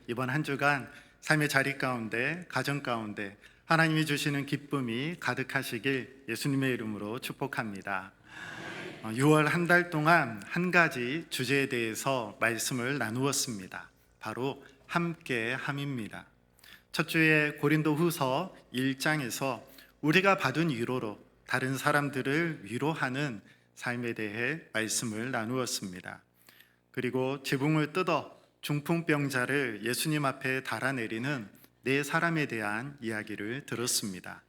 이번 한 주간 삶의 자리 가운데, 가정 가운데 하나님이 주시는 기쁨이 가득하시길 예수님의 이름으로 축복합니다. 6월 한 달 동안 한 가지 주제에 대해서 말씀을 나누었습니다. 바로 함께함입니다. 첫 주에 고린도후서 1장에서 우리가 받은 위로로 다른 사람들을 위로하는 삶에 대해 말씀을 나누었습니다. 그리고 지붕을 뜯어 중풍병자를 예수님 앞에 달아내리는 네 사람에 대한 이야기를 들었습니다.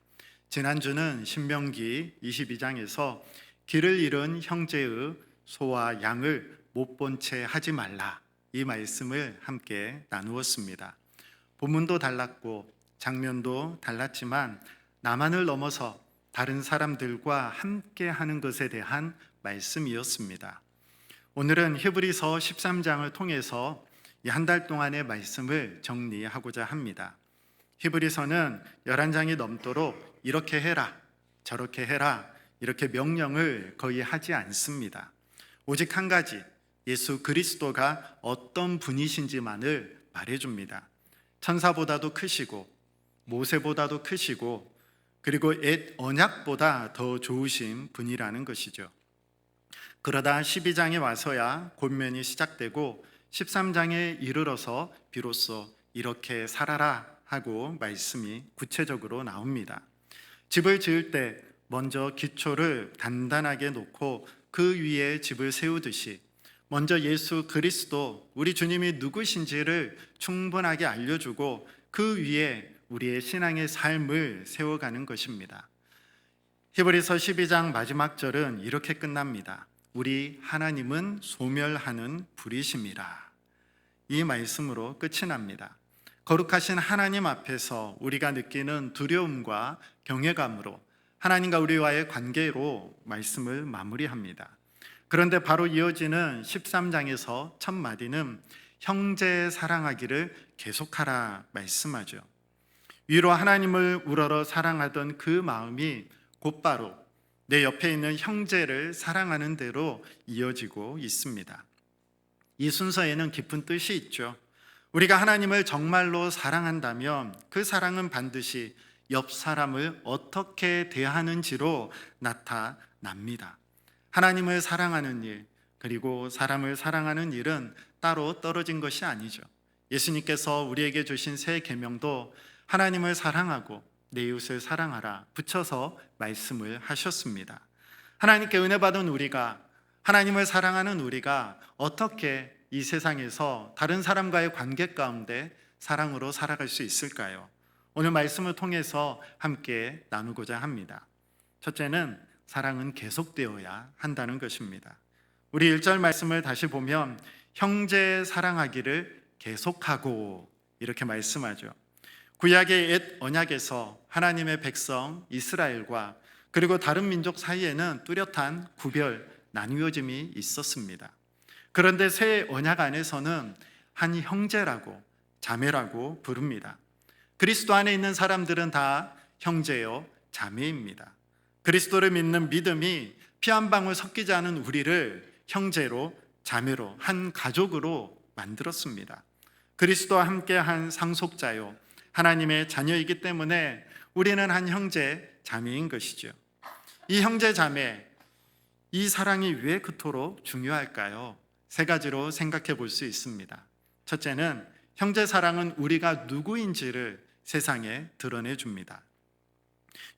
지난주는 신명기 22장에서 길을 잃은 형제의 소와 양을 못 본 채 하지 말라, 이 말씀을 함께 나누었습니다. 본문도 달랐고 장면도 달랐지만 나만을 넘어서 다른 사람들과 함께 하는 것에 대한 말씀이었습니다. 오늘은 히브리서 13장을 통해서 이 한 달 동안의 말씀을 정리하고자 합니다. 히브리서는 11장이 넘도록 이렇게 해라, 저렇게 해라, 이렇게 명령을 거의 하지 않습니다. 오직 한 가지, 예수 그리스도가 어떤 분이신지만을 말해줍니다. 천사보다도 크시고 모세보다도 크시고 그리고 옛 언약보다 더 좋으신 분이라는 것이죠. 그러다 12장에 와서야 권면이 시작되고 13장에 이르러서 비로소 이렇게 살아라 하고 말씀이 구체적으로 나옵니다. 집을 지을 때 먼저 기초를 단단하게 놓고 그 위에 집을 세우듯이 먼저 예수 그리스도, 우리 주님이 누구신지를 충분하게 알려주고 그 위에 우리의 신앙의 삶을 세워가는 것입니다. 히브리서 12장 마지막 절은 이렇게 끝납니다. 우리 하나님은 소멸하는 불이심이라. 이 말씀으로 끝이 납니다. 거룩하신 하나님 앞에서 우리가 느끼는 두려움과 경외감으로 하나님과 우리와의 관계로 말씀을 마무리합니다. 그런데 바로 이어지는 13장에서 첫 마디는 형제 사랑하기를 계속하라 말씀하죠. 위로 하나님을 우러러 사랑하던 그 마음이 곧바로 내 옆에 있는 형제를 사랑하는 대로 이어지고 있습니다. 이 순서에는 깊은 뜻이 있죠. 우리가 하나님을 정말로 사랑한다면 그 사랑은 반드시 옆 사람을 어떻게 대하는지로 나타납니다. 하나님을 사랑하는 일, 그리고 사람을 사랑하는 일은 따로 떨어진 것이 아니죠. 예수님께서 우리에게 주신 새 계명도 하나님을 사랑하고 내 이웃을 사랑하라 붙여서 말씀을 하셨습니다. 하나님께 은혜 받은 우리가, 하나님을 사랑하는 우리가 어떻게 이 세상에서 다른 사람과의 관계 가운데 사랑으로 살아갈 수 있을까요? 오늘 말씀을 통해서 함께 나누고자 합니다. 첫째는 사랑은 계속되어야 한다는 것입니다. 우리 1절 말씀을 다시 보면 형제 사랑하기를 계속하고 이렇게 말씀하죠. 구약의 옛 언약에서 하나님의 백성 이스라엘과 그리고 다른 민족 사이에는 뚜렷한 구별, 나뉘어짐이 있었습니다. 그런데 새 언약 안에서는 한 형제라고, 자매라고 부릅니다. 그리스도 안에 있는 사람들은 다 형제요 자매입니다. 그리스도를 믿는 믿음이 피 한 방울 섞이지 않은 우리를 형제로, 자매로, 한 가족으로 만들었습니다. 그리스도와 함께 한 상속자요 하나님의 자녀이기 때문에 우리는 한 형제, 자매인 것이죠. 이 형제, 자매, 이 사랑이 왜 그토록 중요할까요? 세 가지로 생각해 볼 수 있습니다. 첫째는 형제 사랑은 우리가 누구인지를 세상에 드러내 줍니다.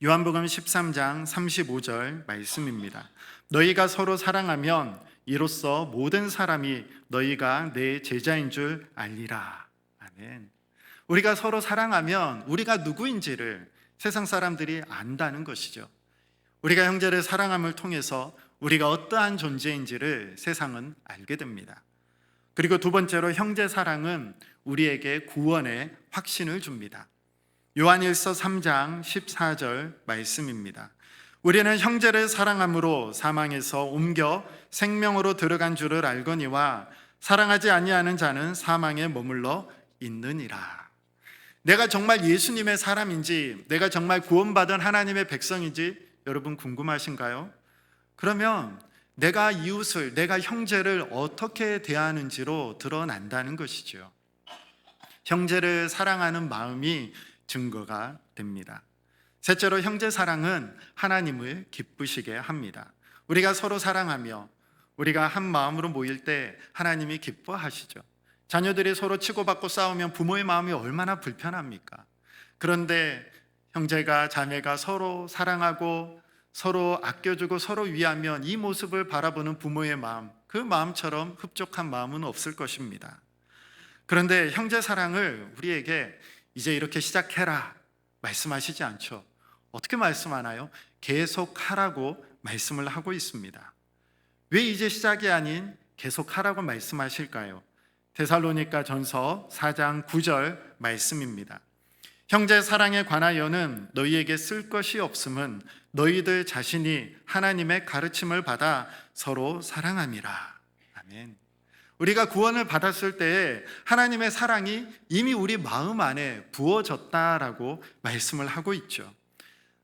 요한복음 13장 35절 말씀입니다. 너희가 서로 사랑하면 이로써 모든 사람이 너희가 내 제자인 줄 알리라. 아멘. 우리가 서로 사랑하면 우리가 누구인지를 세상 사람들이 안다는 것이죠. 우리가 형제를 사랑함을 통해서 우리가 어떠한 존재인지를 세상은 알게 됩니다. 그리고 두 번째로 형제 사랑은 우리에게 구원의 확신을 줍니다. 요한일서 3장 14절 말씀입니다. 우리는 형제를 사랑함으로 사망에서 옮겨 생명으로 들어간 줄을 알거니와 사랑하지 아니하는 자는 사망에 머물러 있느니라. 내가 정말 예수님의 사람인지, 내가 정말 구원받은 하나님의 백성인지 여러분 궁금하신가요? 그러면 내가 이웃을, 내가 형제를 어떻게 대하는지로 드러난다는 것이죠. 형제를 사랑하는 마음이 증거가 됩니다. 셋째로 형제 사랑은 하나님을 기쁘시게 합니다. 우리가 서로 사랑하며 우리가 한 마음으로 모일 때 하나님이 기뻐하시죠. 자녀들이 서로 치고받고 싸우면 부모의 마음이 얼마나 불편합니까? 그런데 형제가 자매가 서로 사랑하고 서로 아껴주고 서로 위하면 이 모습을 바라보는 부모의 마음, 그 마음처럼 흡족한 마음은 없을 것입니다. 그런데 형제 사랑을 우리에게 이제 이렇게 시작해라 말씀하시지 않죠. 어떻게 말씀하나요? 계속하라고 말씀을 하고 있습니다. 왜 이제 시작이 아닌 계속하라고 말씀하실까요? 데살로니가 전서 4장 9절 말씀입니다. 형제 사랑에 관하여는 너희에게 쓸 것이 없음은 너희들 자신이 하나님의 가르침을 받아 서로 사랑함이라. 아멘. 우리가 구원을 받았을 때에 하나님의 사랑이 이미 우리 마음 안에 부어졌다라고 말씀을 하고 있죠.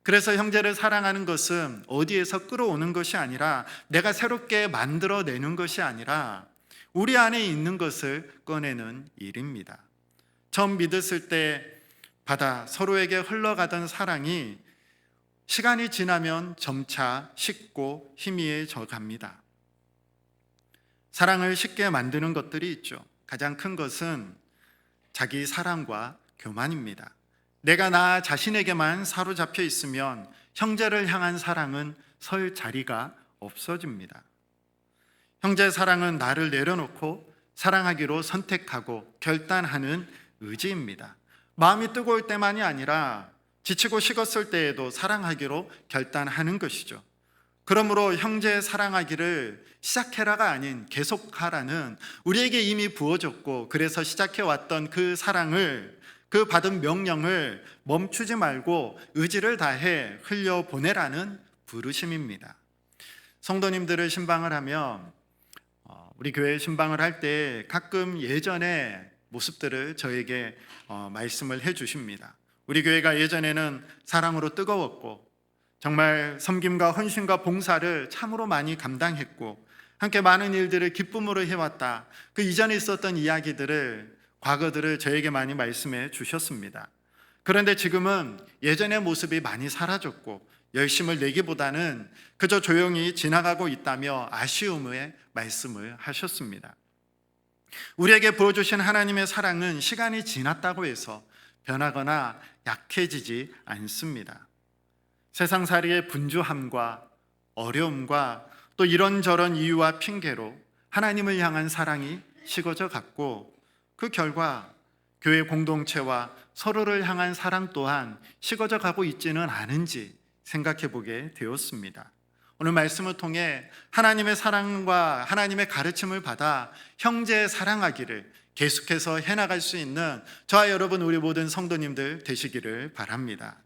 그래서 형제를 사랑하는 것은 어디에서 끌어오는 것이 아니라 내가 새롭게 만들어내는 것이 아니라 우리 안에 있는 것을 꺼내는 일입니다. 처음 믿었을 때 받아 서로에게 흘러가던 사랑이 시간이 지나면 점차 식고 희미해져 갑니다. 사랑을 쉽게 만드는 것들이 있죠. 가장 큰 것은 자기 사랑과 교만입니다. 내가 나 자신에게만 사로잡혀 있으면 형제를 향한 사랑은 설 자리가 없어집니다. 형제 사랑은 나를 내려놓고 사랑하기로 선택하고 결단하는 의지입니다. 마음이 뜨거울 때만이 아니라 지치고 식었을 때에도 사랑하기로 결단하는 것이죠. 그러므로 형제 사랑하기를 시작해라가 아닌 계속하라는 우리에게 이미 부어졌고 그래서 시작해왔던 그 사랑을, 그 받은 명령을 멈추지 말고 의지를 다해 흘려보내라는 부르심입니다. 성도님들을 신방을 하면 우리 교회 신방을 할 때 가끔 예전의 모습들을 저에게 말씀을 해주십니다. 우리 교회가 예전에는 사랑으로 뜨거웠고 정말 섬김과 헌신과 봉사를 참으로 많이 감당했고 함께 많은 일들을 기쁨으로 해왔다. 그 이전에 있었던 이야기들을, 과거들을 저에게 많이 말씀해 주셨습니다. 그런데 지금은 예전의 모습이 많이 사라졌고 열심을 내기보다는 그저 조용히 지나가고 있다며 아쉬움의 말씀을 하셨습니다. 우리에게 부어주신 하나님의 사랑은 시간이 지났다고 해서 변하거나 약해지지 않습니다. 세상살이의 분주함과 어려움과 또 이런저런 이유와 핑계로 하나님을 향한 사랑이 식어져 갔고 그 결과 교회 공동체와 서로를 향한 사랑 또한 식어져 가고 있지는 않은지 생각해 보게 되었습니다. 오늘 말씀을 통해 하나님의 사랑과 하나님의 가르침을 받아 형제 사랑하기를 계속해서 해나갈 수 있는 저와 여러분 우리 모든 성도님들 되시기를 바랍니다.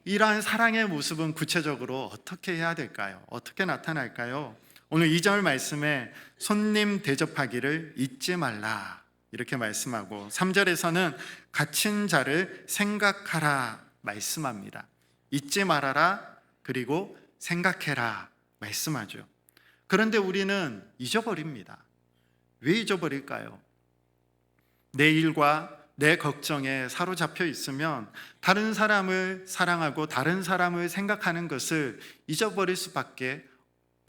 이러한 사랑의 모습은 구체적으로 어떻게 해야 될까요? 어떻게 나타날까요? 오늘 2절 말씀에 손님 대접하기를 잊지 말라 이렇게 말씀하고 3절에서는 갇힌 자를 생각하라 말씀합니다. 잊지 말아라 그리고 생각해라 말씀하죠. 그런데 우리는 잊어버립니다. 왜 잊어버릴까요? 내 일과 내 걱정에 사로잡혀 있으면 다른 사람을 사랑하고 다른 사람을 생각하는 것을 잊어버릴 수밖에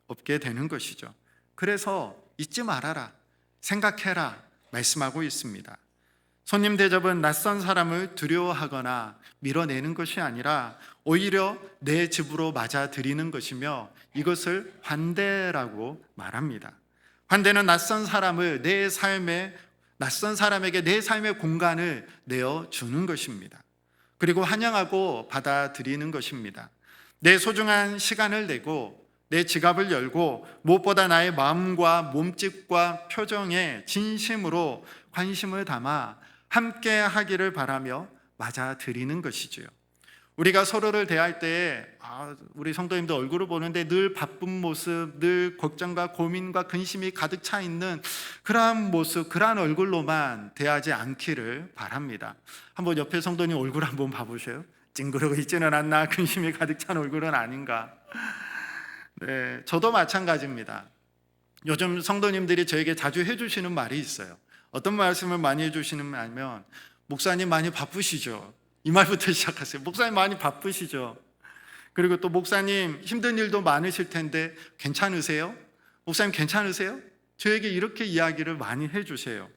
없게 되는 것이죠. 그래서 잊지 말아라, 생각해라 말씀하고 있습니다. 손님 대접은 낯선 사람을 두려워하거나 밀어내는 것이 아니라 오히려 내 집으로 맞아들이는 것이며 이것을 환대라고 말합니다. 환대는 낯선 사람에게 내 삶의 공간을 내어주는 것입니다. 그리고 환영하고 받아들이는 것입니다. 내 소중한 시간을 내고 내 지갑을 열고 무엇보다 나의 마음과 몸짓과 표정에 진심으로 관심을 담아 함께 하기를 바라며 맞아들이는 것이지요. 우리가 서로를 대할 때에 우리 성도님들 얼굴을 보는데 늘 바쁜 모습, 늘 걱정과 고민과 근심이 가득 차 있는 그러한 모습, 그러한 얼굴로만 대하지 않기를 바랍니다. 한번 옆에 성도님 얼굴 한번 봐보세요. 찡그러고 있지는 않나, 근심이 가득 찬 얼굴은 아닌가. 네, 저도 마찬가지입니다. 요즘 성도님들이 저에게 자주 해주시는 말이 있어요. 어떤 말씀을 많이 해주시냐면, 목사님 많이 바쁘시죠? 이 말부터 시작하세요. 목사님 많이 바쁘시죠? 그리고 또 목사님 힘든 일도 많으실 텐데 괜찮으세요? 목사님 괜찮으세요? 저에게 이렇게 이야기를 많이 해주세요.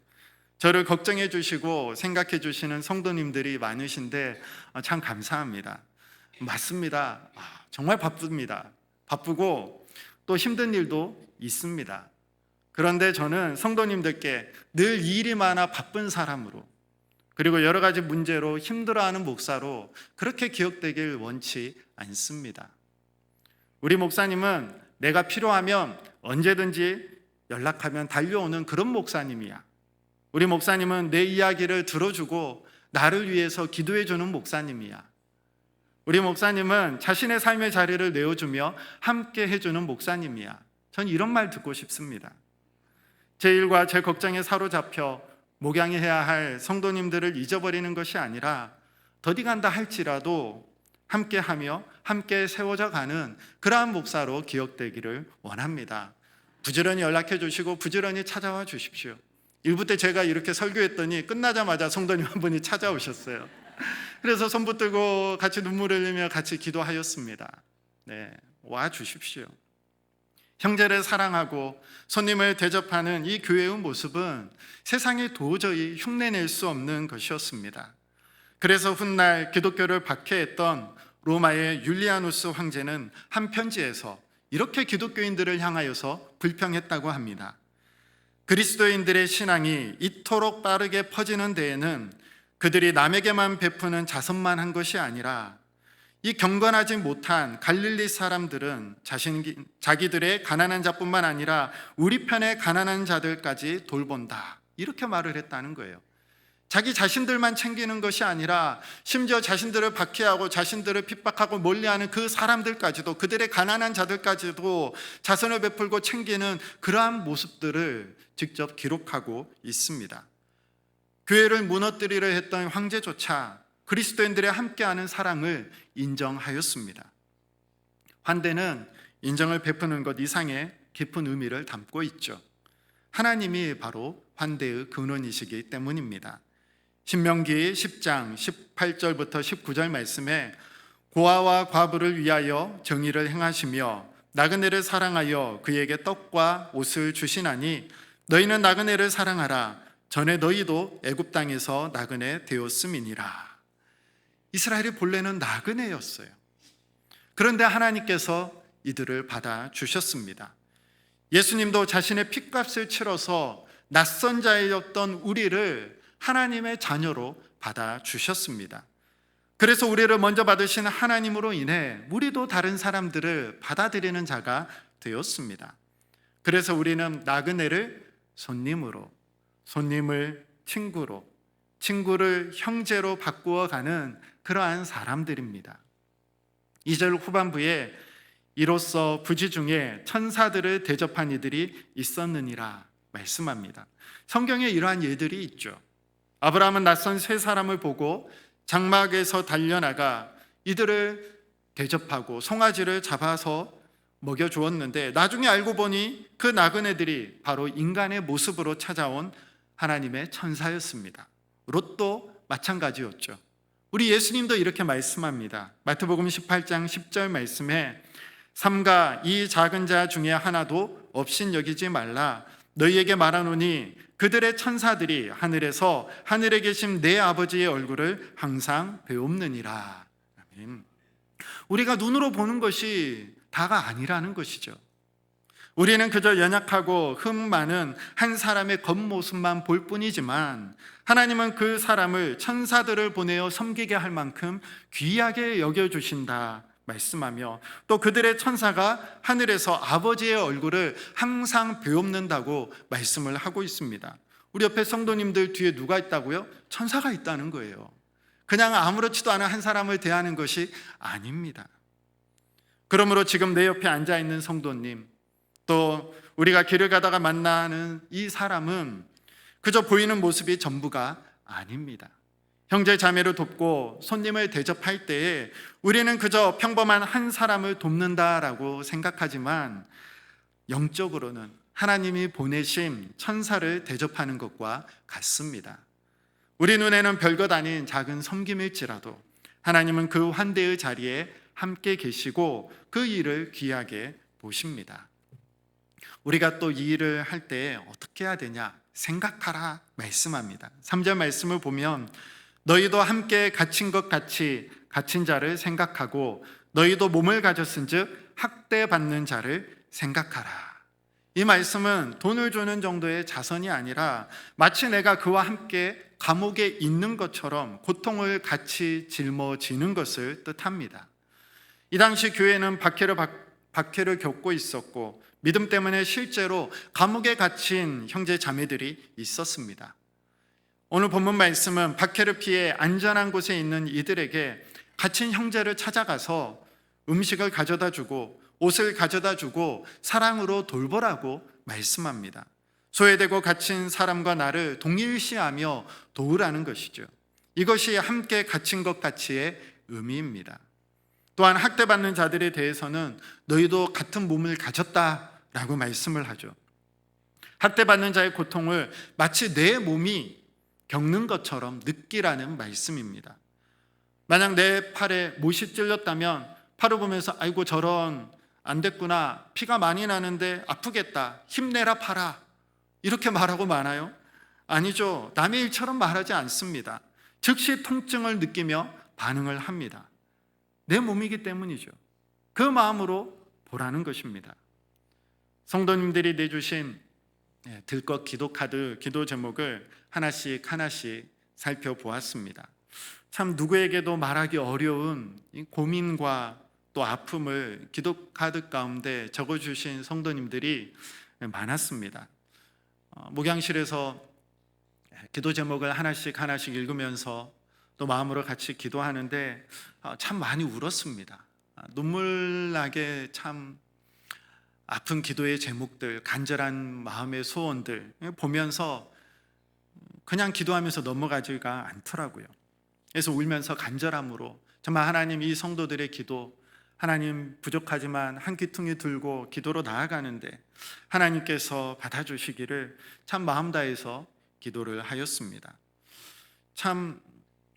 저를 걱정해 주시고 생각해 주시는 성도님들이 많으신데 참 감사합니다. 맞습니다. 정말 바쁩니다. 바쁘고 또 힘든 일도 있습니다. 그런데 저는 성도님들께 늘 일이 많아 바쁜 사람으로, 그리고 여러 가지 문제로 힘들어하는 목사로 그렇게 기억되길 원치 않습니다. 우리 목사님은 내가 필요하면 언제든지 연락하면 달려오는 그런 목사님이야. 우리 목사님은 내 이야기를 들어주고 나를 위해서 기도해주는 목사님이야. 우리 목사님은 자신의 삶의 자리를 내어주며 함께 해주는 목사님이야. 전 이런 말 듣고 싶습니다. 제 일과 제 걱정에 사로잡혀 목양해야 할 성도님들을 잊어버리는 것이 아니라 더디 간다 할지라도 함께하며 함께 세워져 가는 그러한 목사로 기억되기를 원합니다. 부지런히 연락해 주시고 부지런히 찾아와 주십시오. 일부 때 제가 이렇게 설교했더니 끝나자마자 성도님 한 분이 찾아오셨어요. 그래서 손 붙들고 같이 눈물을 흘리며 같이 기도하였습니다. 네, 와 주십시오. 형제를 사랑하고 손님을 대접하는 이 교회의 모습은 세상에 도저히 흉내낼 수 없는 것이었습니다. 그래서 훗날 기독교를 박해했던 로마의 율리아누스 황제는 한 편지에서 이렇게 기독교인들을 향하여서 불평했다고 합니다. 그리스도인들의 신앙이 이토록 빠르게 퍼지는 데에는 그들이 남에게만 베푸는 자선만 한 것이 아니라 이 경건하지 못한 갈릴리 사람들은 자기들의 가난한 자뿐만 아니라 우리 편의 가난한 자들까지 돌본다, 이렇게 말을 했다는 거예요. 자기 자신들만 챙기는 것이 아니라 심지어 자신들을 박해하고 자신들을 핍박하고 멀리하는 그 사람들까지도, 그들의 가난한 자들까지도 자선을 베풀고 챙기는 그러한 모습들을 직접 기록하고 있습니다. 교회를 무너뜨리려 했던 황제조차 그리스도인들의 함께하는 사랑을 인정하였습니다. 환대는 인정을 베푸는 것 이상의 깊은 의미를 담고 있죠. 하나님이 바로 환대의 근원이시기 때문입니다. 신명기 10장 18절부터 19절 말씀에 고아와 과부를 위하여 정의를 행하시며 나그네를 사랑하여 그에게 떡과 옷을 주시나니 너희는 나그네를 사랑하라. 전에 너희도 애굽 땅에서 나그네 되었음이니라. 이스라엘이 본래는 나그네였어요. 그런데 하나님께서 이들을 받아주셨습니다. 예수님도 자신의 핏값을 치러서 낯선 자였던 우리를 하나님의 자녀로 받아주셨습니다. 그래서 우리를 먼저 받으신 하나님으로 인해 우리도 다른 사람들을 받아들이는 자가 되었습니다. 그래서 우리는 나그네를 손님으로, 손님을 친구로, 친구를 형제로 바꾸어가는 그러한 사람들입니다. 2절 후반부에 이로써 부지 중에 천사들을 대접한 이들이 있었느니라 말씀합니다. 성경에 이러한 예들이 있죠. 아브라함은 낯선 세 사람을 보고 장막에서 달려나가 이들을 대접하고 송아지를 잡아서 먹여주었는데 나중에 알고 보니 그 나그네들이 바로 인간의 모습으로 찾아온 하나님의 천사였습니다. 롯도 마찬가지였죠. 우리 예수님도 이렇게 말씀합니다. 마태복음 18장 10절 말씀에 삼가 이 작은 자 중에 하나도 없인 여기지 말라. 너희에게 말하노니 그들의 천사들이 하늘에서 하늘에 계신 내 아버지의 얼굴을 항상 배웁느니라. 아멘. 우리가 눈으로 보는 것이 다가 아니라는 것이죠. 우리는 그저 연약하고 흠 많은 한 사람의 겉모습만 볼 뿐이지만 하나님은 그 사람을 천사들을 보내어 섬기게 할 만큼 귀하게 여겨주신다 말씀하며 또 그들의 천사가 하늘에서 아버지의 얼굴을 항상 배웁는다고 말씀을 하고 있습니다. 우리 옆에 성도님들 뒤에 누가 있다고요? 천사가 있다는 거예요. 그냥 아무렇지도 않은 한 사람을 대하는 것이 아닙니다. 그러므로 지금 내 옆에 앉아있는 성도님, 또 우리가 길을 가다가 만나는 이 사람은 그저 보이는 모습이 전부가 아닙니다. 형제 자매를 돕고 손님을 대접할 때에 우리는 그저 평범한 한 사람을 돕는다라고 생각하지만 영적으로는 하나님이 보내신 천사를 대접하는 것과 같습니다. 우리 눈에는 별것 아닌 작은 섬김일지라도 하나님은 그 환대의 자리에 함께 계시고 그 일을 귀하게 보십니다. 우리가 또 이 일을 할 때 어떻게 해야 되냐? 생각하라 말씀합니다. 3절 말씀을 보면 너희도 함께 갇힌 것 같이 갇힌 자를 생각하고 너희도 몸을 가졌은즉 학대받는 자를 생각하라. 이 말씀은 돈을 주는 정도의 자선이 아니라 마치 내가 그와 함께 감옥에 있는 것처럼 고통을 같이 짊어지는 것을 뜻합니다. 이 당시 교회는 박해를 겪고 있었고 믿음 때문에 실제로 감옥에 갇힌 형제 자매들이 있었습니다. 오늘 본문 말씀은 박해를 피해 안전한 곳에 있는 이들에게 갇힌 형제를 찾아가서 음식을 가져다 주고 옷을 가져다 주고 사랑으로 돌보라고 말씀합니다. 소외되고 갇힌 사람과 나를 동일시하며 도우라는 것이죠. 이것이 함께 갇힌 것 같이의 의미입니다. 또한 학대받는 자들에 대해서는 너희도 같은 몸을 가졌다라고 말씀을 하죠. 학대받는 자의 고통을 마치 내 몸이 겪는 것처럼 느끼라는 말씀입니다. 만약 내 팔에 못이 찔렸다면 팔을 보면서 아이고 저런 안 됐구나, 피가 많이 나는데 아프겠다, 힘내라 팔아, 이렇게 말하고 마나요? 아니죠. 남의 일처럼 말하지 않습니다. 즉시 통증을 느끼며 반응을 합니다. 내 몸이기 때문이죠. 그 마음으로 보라는 것입니다. 성도님들이 내주신 들것 기도 카드, 기도 제목을 하나씩 살펴보았습니다. 참 누구에게도 말하기 어려운 고민과 또 아픔을 기도 카드 가운데 적어주신 성도님들이 많았습니다. 목양실에서 기도 제목을 하나씩 읽으면서 또 마음으로 같이 기도하는데 참 많이 울었습니다. 눈물 나게 참 아픈 기도의 제목들, 간절한 마음의 소원들 보면서 그냥 기도하면서 넘어가지가 않더라고요. 그래서 울면서 간절함으로 정말 하나님, 이 성도들의 기도, 하나님 부족하지만 한 귀퉁이 들고 기도로 나아가는데 하나님께서 받아주시기를 참 마음 다해서 기도를 하였습니다. 참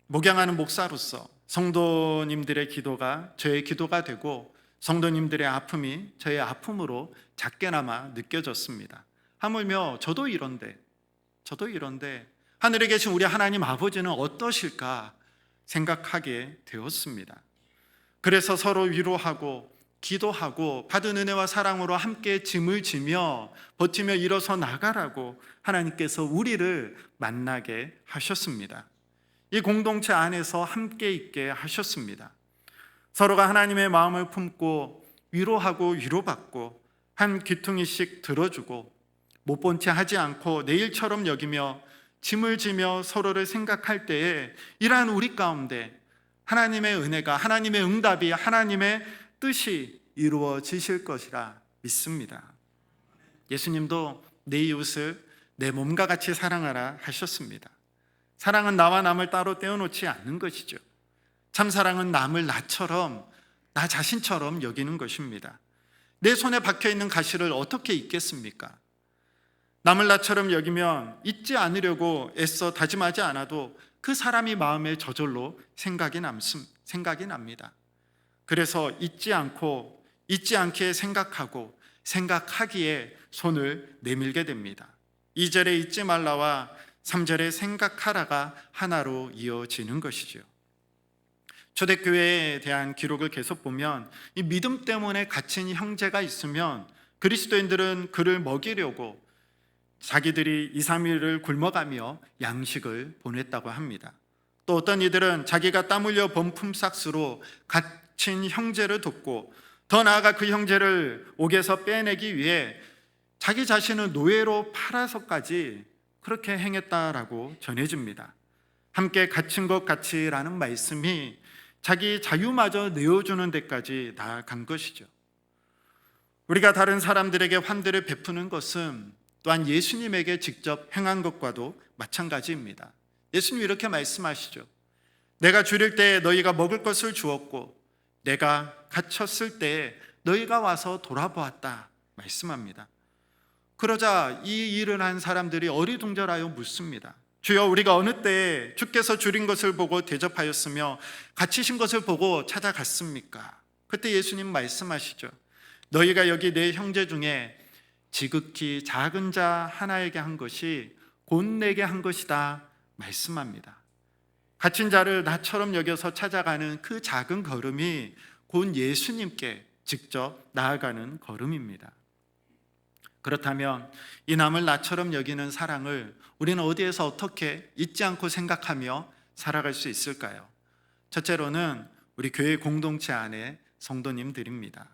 목양하는 목사로서 성도님들의 기도가 저의 기도가 되고 성도님들의 아픔이 저의 아픔으로 작게나마 느껴졌습니다. 하물며 저도 이런데 하늘에 계신 우리 하나님 아버지는 어떠실까 생각하게 되었습니다. 그래서 서로 위로하고 기도하고 받은 은혜와 사랑으로 함께 짐을 지며 버티며 일어서 나가라고 하나님께서 우리를 만나게 하셨습니다. 이 공동체 안에서 함께 있게 하셨습니다. 서로가 하나님의 마음을 품고 위로하고 위로받고 한 귀퉁이씩 들어주고 못 본 채 하지 않고 내일처럼 여기며 짐을 지며 서로를 생각할 때에 이러한 우리 가운데 하나님의 은혜가, 하나님의 응답이, 하나님의 뜻이 이루어지실 것이라 믿습니다. 예수님도 내 이웃을 내 몸과 같이 사랑하라 하셨습니다. 사랑은 나와 남을 따로 떼어놓지 않는 것이죠. 참 사랑은 남을 나처럼, 나 자신처럼 여기는 것입니다. 내 손에 박혀있는 가시를 어떻게 잊겠습니까? 남을 나처럼 여기면 잊지 않으려고 애써 다짐하지 않아도 그 사람이 마음에 저절로 생각이 납니다. 그래서 잊지 않게 생각하고 생각하기에 손을 내밀게 됩니다. 2절에 잊지 말라와 3절에 생각하라가 하나로 이어지는 것이죠. 초대교회에 대한 기록을 계속 보면 이 믿음 때문에 갇힌 형제가 있으면 그리스도인들은 그를 먹이려고 자기들이 2, 3일을 굶어가며 양식을 보냈다고 합니다. 또 어떤 이들은 자기가 땀 흘려 번 품삯으로 갇힌 형제를 돕고 더 나아가 그 형제를 옥에서 빼내기 위해 자기 자신을 노예로 팔아서까지 그렇게 행했다라고 전해집니다. 함께 갇힌 것 같이라는 말씀이 자기 자유마저 내어주는 데까지 나아간 것이죠. 우리가 다른 사람들에게 환대를 베푸는 것은 또한 예수님에게 직접 행한 것과도 마찬가지입니다. 예수님 이렇게 말씀하시죠. 내가 줄일 때에 너희가 먹을 것을 주었고 내가 갇혔을 때에 너희가 와서 돌아보았다 말씀합니다. 그러자 이 일을 한 사람들이 어리둥절하여 묻습니다. 주여, 우리가 어느 때에 주께서 줄인 것을 보고 대접하였으며 갇히신 것을 보고 찾아갔습니까? 그때 예수님 말씀하시죠. 너희가 여기 내 형제 중에 지극히 작은 자 하나에게 한 것이 곧 내게 한 것이다 말씀합니다. 갇힌 자를 나처럼 여겨서 찾아가는 그 작은 걸음이 곧 예수님께 직접 나아가는 걸음입니다. 그렇다면 이 남을 나처럼 여기는 사랑을 우리는 어디에서 어떻게 잊지 않고 생각하며 살아갈 수 있을까요? 첫째로는 우리 교회 공동체 안에 성도님들입니다.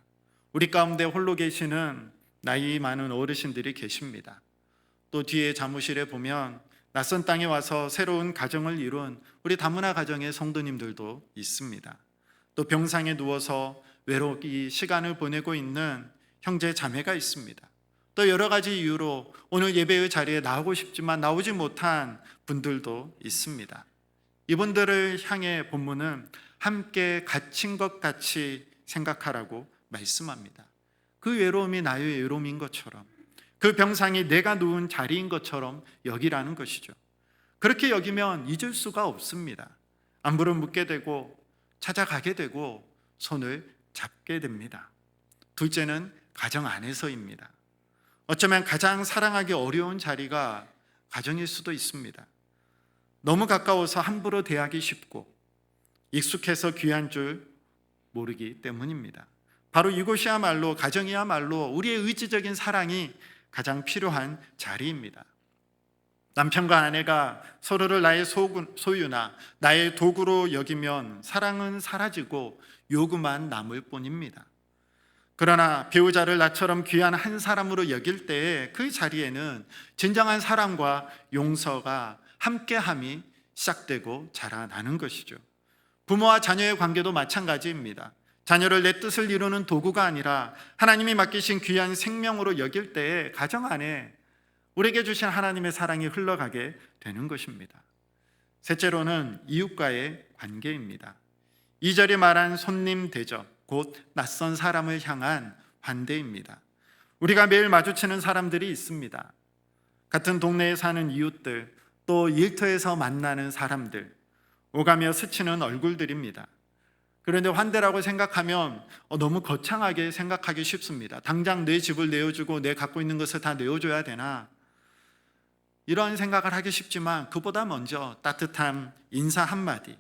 우리 가운데 홀로 계시는 나이 많은 어르신들이 계십니다. 또 뒤에 사무실에 보면 낯선 땅에 와서 새로운 가정을 이룬 우리 다문화 가정의 성도님들도 있습니다. 또 병상에 누워서 외롭게 시간을 보내고 있는 형제 자매가 있습니다. 또 여러 가지 이유로 오늘 예배의 자리에 나오고 싶지만 나오지 못한 분들도 있습니다. 이분들을 향해 본문은 함께 갇힌 것 같이 생각하라고 말씀합니다. 그 외로움이 나의 외로움인 것처럼, 그 병상이 내가 누운 자리인 것처럼 여기라는 것이죠. 그렇게 여기면 잊을 수가 없습니다. 안부를 묻게 되고 찾아가게 되고 손을 잡게 됩니다. 둘째는 가정 안에서입니다. 어쩌면 가장 사랑하기 어려운 자리가 가정일 수도 있습니다. 너무 가까워서 함부로 대하기 쉽고 익숙해서 귀한 줄 모르기 때문입니다. 바로 이곳이야말로, 가정이야말로 우리의 의지적인 사랑이 가장 필요한 자리입니다. 남편과 아내가 서로를 나의 소유나 나의 도구로 여기면 사랑은 사라지고 요구만 남을 뿐입니다. 그러나 배우자를 나처럼 귀한 한 사람으로 여길 때에 그 자리에는 진정한 사랑과 용서가 함께함이 시작되고 자라나는 것이죠. 부모와 자녀의 관계도 마찬가지입니다. 자녀를 내 뜻을 이루는 도구가 아니라 하나님이 맡기신 귀한 생명으로 여길 때에 가정 안에 우리에게 주신 하나님의 사랑이 흘러가게 되는 것입니다. 셋째로는 이웃과의 관계입니다. 2절이 말한 손님 대접, 곧 낯선 사람을 향한 환대입니다. 우리가 매일 마주치는 사람들이 있습니다. 같은 동네에 사는 이웃들, 또 일터에서 만나는 사람들, 오가며 스치는 얼굴들입니다. 그런데 환대라고 생각하면 너무 거창하게 생각하기 쉽습니다. 당장 내 집을 내어주고 내 갖고 있는 것을 다 내어줘야 되나? 이런 생각을 하기 쉽지만 그보다 먼저 따뜻한 인사 한마디,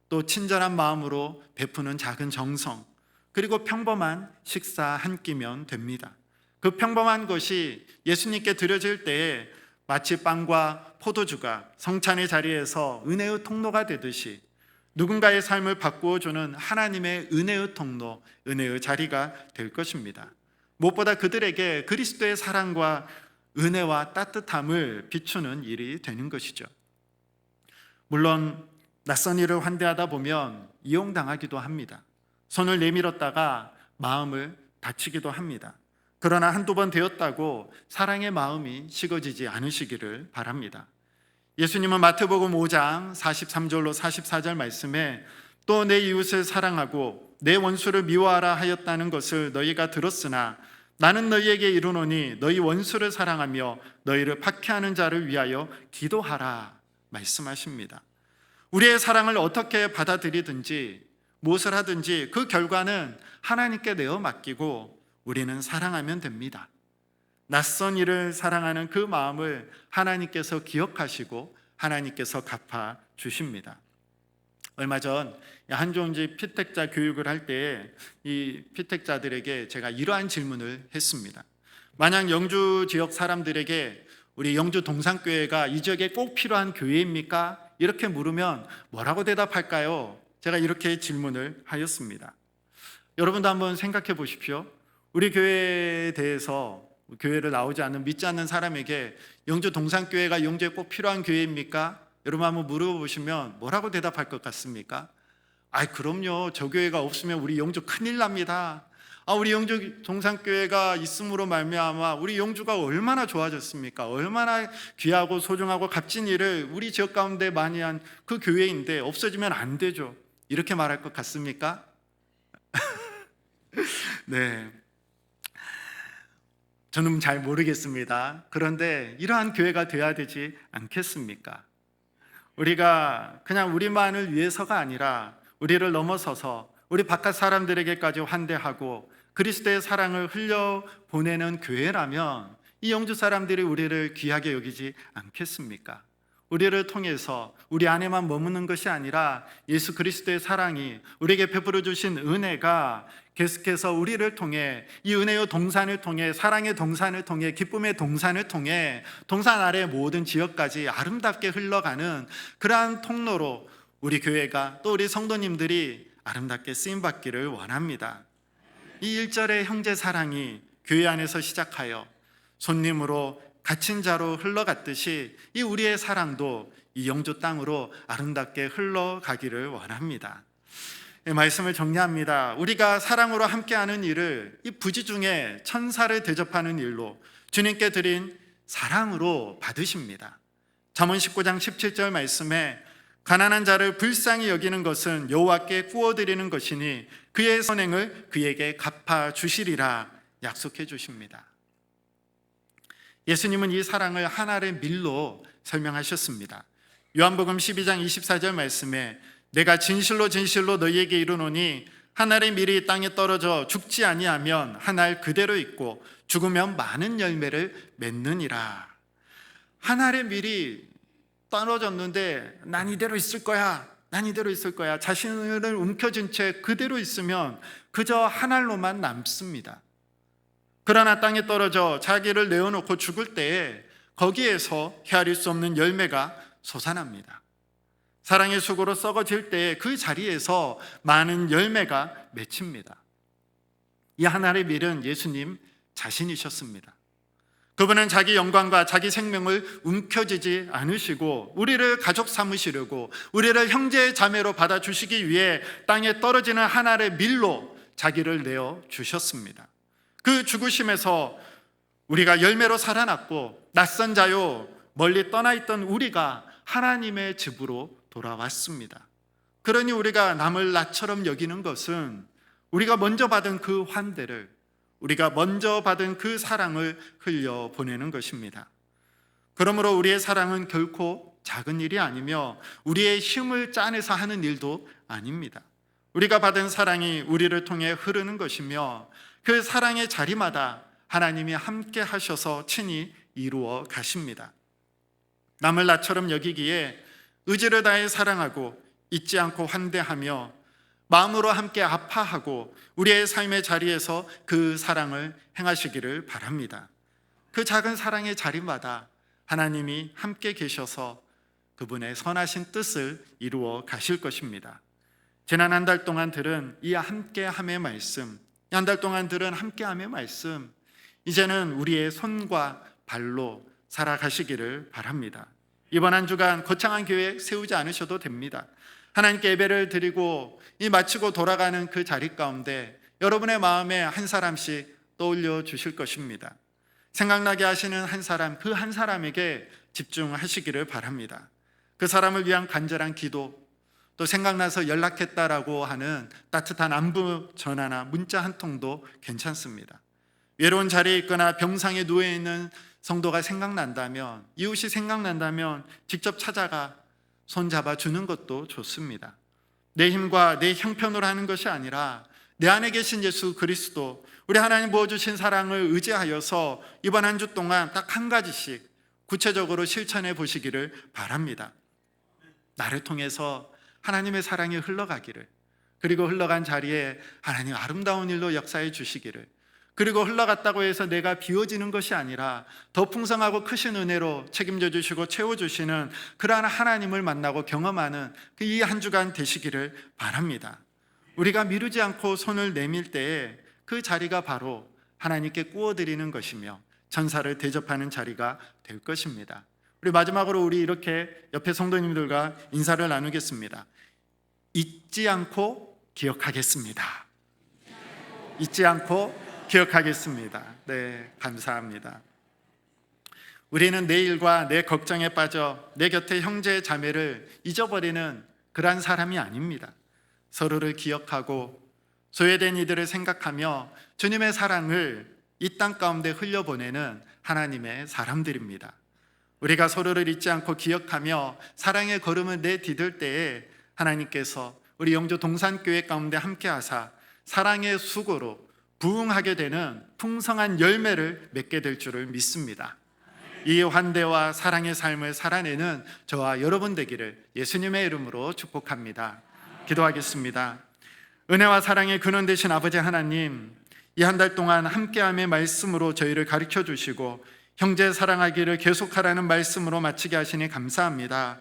또 친절한 마음으로 베푸는 작은 정성, 그리고 평범한 식사 한 끼면 됩니다. 그 평범한 것이 예수님께 드려질 때에 마치 빵과 포도주가 성찬의 자리에서 은혜의 통로가 되듯이 누군가의 삶을 바꾸어주는 하나님의 은혜의 통로, 은혜의 자리가 될 것입니다. 무엇보다 그들에게 그리스도의 사랑과 은혜와 따뜻함을 비추는 일이 되는 것이죠. 물론 낯선 이를 환대하다 보면 이용당하기도 합니다. 손을 내밀었다가 마음을 다치기도 합니다. 그러나 한두 번 되었다고 사랑의 마음이 식어지지 않으시기를 바랍니다. 예수님은 마태복음 5장 43절로 44절 말씀에 또 내 이웃을 사랑하고 내 원수를 미워하라 하였다는 것을 너희가 들었으나 나는 너희에게 이르노니 너희 원수를 사랑하며 너희를 박해하는 자를 위하여 기도하라 말씀하십니다. 우리의 사랑을 어떻게 받아들이든지 무엇을 하든지 그 결과는 하나님께 내어 맡기고 우리는 사랑하면 됩니다. 낯선 이를 사랑하는 그 마음을 하나님께서 기억하시고 하나님께서 갚아 주십니다. 얼마 전 한종지 피택자 교육을 할 때 이 피택자들에게 제가 이러한 질문을 했습니다. 만약 영주 지역 사람들에게 우리 영주 동산교회가 이 지역에 꼭 필요한 교회입니까? 이렇게 물으면 뭐라고 대답할까요? 제가 이렇게 질문을 하였습니다. 여러분도 한번 생각해 보십시오. 우리 교회에 대해서, 교회를 나오지 않는, 믿지 않는 사람에게 영주 동산교회가 영주에 꼭 필요한 교회입니까? 여러분 한번 물어보시면 뭐라고 대답할 것 같습니까? 그럼요. 저 교회가 없으면 우리 영주 큰일 납니다. 우리 영주 동산교회가 있음으로 말미암아 우리 영주가 얼마나 좋아졌습니까? 얼마나 귀하고 소중하고 값진 일을 우리 지역 가운데 많이 한 그 교회인데 없어지면 안 되죠. 이렇게 말할 것 같습니까? 네. 저는 잘 모르겠습니다. 그런데 이러한 교회가 되어야 되지 않겠습니까? 우리가 그냥 우리만을 위해서가 아니라 우리를 넘어서서 우리 바깥 사람들에게까지 환대하고 그리스도의 사랑을 흘려보내는 교회라면 이 영주 사람들이 우리를 귀하게 여기지 않겠습니까? 우리를 통해서 우리 안에만 머무는 것이 아니라 예수 그리스도의 사랑이 우리에게 베풀어 주신 은혜가 계속해서 우리를 통해 이 은혜의 동산을 통해 사랑의 동산을 통해 기쁨의 동산을 통해 동산 아래 모든 지역까지 아름답게 흘러가는 그러한 통로로 우리 교회가 또 우리 성도님들이 아름답게 쓰임받기를 원합니다. 이 1절의 형제 사랑이 교회 안에서 시작하여 손님으로 갇힌 자로 흘러갔듯이 이 우리의 사랑도 이 영주 땅으로 아름답게 흘러가기를 원합니다. 말씀을 정리합니다. 우리가 사랑으로 함께하는 일을 이 부지 중에 천사를 대접하는 일로 주님께 드린 사랑으로 받으십니다. 잠언 19장 17절 말씀에 가난한 자를 불쌍히 여기는 것은 여호와께 구워드리는 것이니 그의 선행을 그에게 갚아주시리라 약속해 주십니다. 예수님은 이 사랑을 하나의 밀로 설명하셨습니다. 요한복음 12장 24절 말씀에 내가 진실로 진실로 너희에게 이르노니 한 알의 밀이 땅에 떨어져 죽지 아니하면 한 알 그대로 있고 죽으면 많은 열매를 맺느니라. 한 알의 밀이 떨어졌는데 난 이대로 있을 거야, 난 이대로 있을 거야, 자신을 움켜쥔 채 그대로 있으면 그저 한 알로만 남습니다. 그러나 땅에 떨어져 자기를 내어놓고 죽을 때에 거기에서 헤아릴 수 없는 열매가 솟아납니다. 사랑의 수고로 썩어질 때에 그 자리에서 많은 열매가 맺힙니다. 이 하나의 밀은 예수님 자신이셨습니다. 그분은 자기 영광과 자기 생명을 움켜쥐지 않으시고 우리를 가족 삼으시려고 우리를 형제 자매로 받아주시기 위해 땅에 떨어지는 하나의 밀로 자기를 내어 주셨습니다. 그 죽으심에서 우리가 열매로 살아났고 낯선 자요 멀리 떠나 있던 우리가 하나님의 집으로 돌아왔습니다. 그러니 우리가 남을 나처럼 여기는 것은 우리가 먼저 받은 그 환대를, 우리가 먼저 받은 그 사랑을 흘려보내는 것입니다. 그러므로 우리의 사랑은 결코 작은 일이 아니며 우리의 힘을 짜내서 하는 일도 아닙니다. 우리가 받은 사랑이 우리를 통해 흐르는 것이며 그 사랑의 자리마다 하나님이 함께 하셔서 친히 이루어 가십니다. 남을 나처럼 여기기에 의지를 다해 사랑하고 잊지 않고 환대하며 마음으로 함께 아파하고 우리의 삶의 자리에서 그 사랑을 행하시기를 바랍니다. 그 작은 사랑의 자리마다 하나님이 함께 계셔서 그분의 선하신 뜻을 이루어 가실 것입니다. 지난 한 달 동안 들은 이 함께함의 말씀, 한 달 동안 들은 함께함의 말씀, 이제는 우리의 손과 발로 살아가시기를 바랍니다. 이번 한 주간 거창한 계획 세우지 않으셔도 됩니다. 하나님께 예배를 드리고 이 마치고 돌아가는 그 자리 가운데 여러분의 마음에 한 사람씩 떠올려 주실 것입니다. 생각나게 하시는 한 사람, 그 한 사람에게 집중하시기를 바랍니다. 그 사람을 위한 간절한 기도, 또 생각나서 연락했다라고 하는 따뜻한 안부 전화나 문자 한 통도 괜찮습니다. 외로운 자리에 있거나 병상에 누워있는 성도가 생각난다면, 이웃이 생각난다면 직접 찾아가 손잡아 주는 것도 좋습니다. 내 힘과 내 형편으로 하는 것이 아니라 내 안에 계신 예수 그리스도, 우리 하나님 부어주신 사랑을 의지하여서 이번 한 주 동안 딱 한 가지씩 구체적으로 실천해 보시기를 바랍니다. 나를 통해서 하나님의 사랑이 흘러가기를, 그리고 흘러간 자리에 하나님 아름다운 일로 역사해 주시기를, 그리고 흘러갔다고 해서 내가 비워지는 것이 아니라 더 풍성하고 크신 은혜로 책임져 주시고 채워주시는 그러한 하나님을 만나고 경험하는 그 이 한 주간 되시기를 바랍니다. 우리가 미루지 않고 손을 내밀 때에 그 자리가 바로 하나님께 구워드리는 것이며 천사를 대접하는 자리가 될 것입니다. 우리 마지막으로 우리 이렇게 옆에 성도님들과 인사를 나누겠습니다. 잊지 않고 기억하겠습니다. 잊지 않고 기억하겠습니다. 네, 감사합니다. 우리는 내 일과 내 걱정에 빠져 내 곁에 형제 자매를 잊어버리는 그러한 사람이 아닙니다. 서로를 기억하고 소외된 이들을 생각하며 주님의 사랑을 이 땅 가운데 흘려보내는 하나님의 사람들입니다. 우리가 서로를 잊지 않고 기억하며 사랑의 걸음을 내디딜 때에 하나님께서 우리 영주 동산교회 가운데 함께하사 사랑의 수고로 부흥하게 되는 풍성한 열매를 맺게 될 줄을 믿습니다. 이 환대와 사랑의 삶을 살아내는 저와 여러분 되기를 예수님의 이름으로 축복합니다. 기도하겠습니다. 은혜와 사랑의 근원 되신 아버지 하나님, 이 한 달 동안 함께함의 말씀으로 저희를 가르쳐 주시고 형제 사랑하기를 계속하라는 말씀으로 마치게 하시니 감사합니다.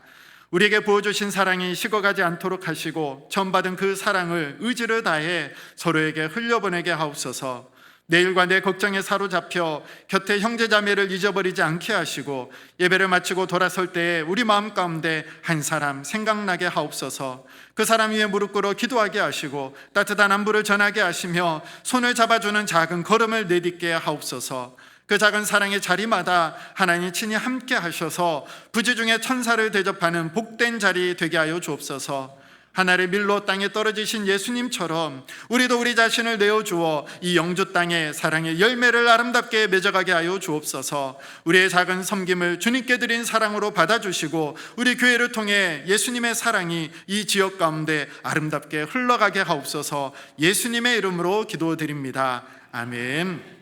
우리에게 부어주신 사랑이 식어가지 않도록 하시고 처음 받은 그 사랑을 의지를 다해 서로에게 흘려보내게 하옵소서. 내일과 내 걱정에 사로잡혀 곁에 형제자매를 잊어버리지 않게 하시고 예배를 마치고 돌아설 때에 우리 마음 가운데 한 사람 생각나게 하옵소서. 그 사람 위에 무릎 꿇어 기도하게 하시고 따뜻한 안부를 전하게 하시며 손을 잡아주는 작은 걸음을 내딛게 하옵소서. 그 작은 사랑의 자리마다 하나님 친히 함께 하셔서 부지 중에 천사를 대접하는 복된 자리 되게 하여 주옵소서. 하늘의 밀로 땅에 떨어지신 예수님처럼 우리도 우리 자신을 내어주어 이 영주 땅에 사랑의 열매를 아름답게 맺어가게 하여 주옵소서. 우리의 작은 섬김을 주님께 드린 사랑으로 받아주시고 우리 교회를 통해 예수님의 사랑이 이 지역 가운데 아름답게 흘러가게 하옵소서. 예수님의 이름으로 기도드립니다. 아멘.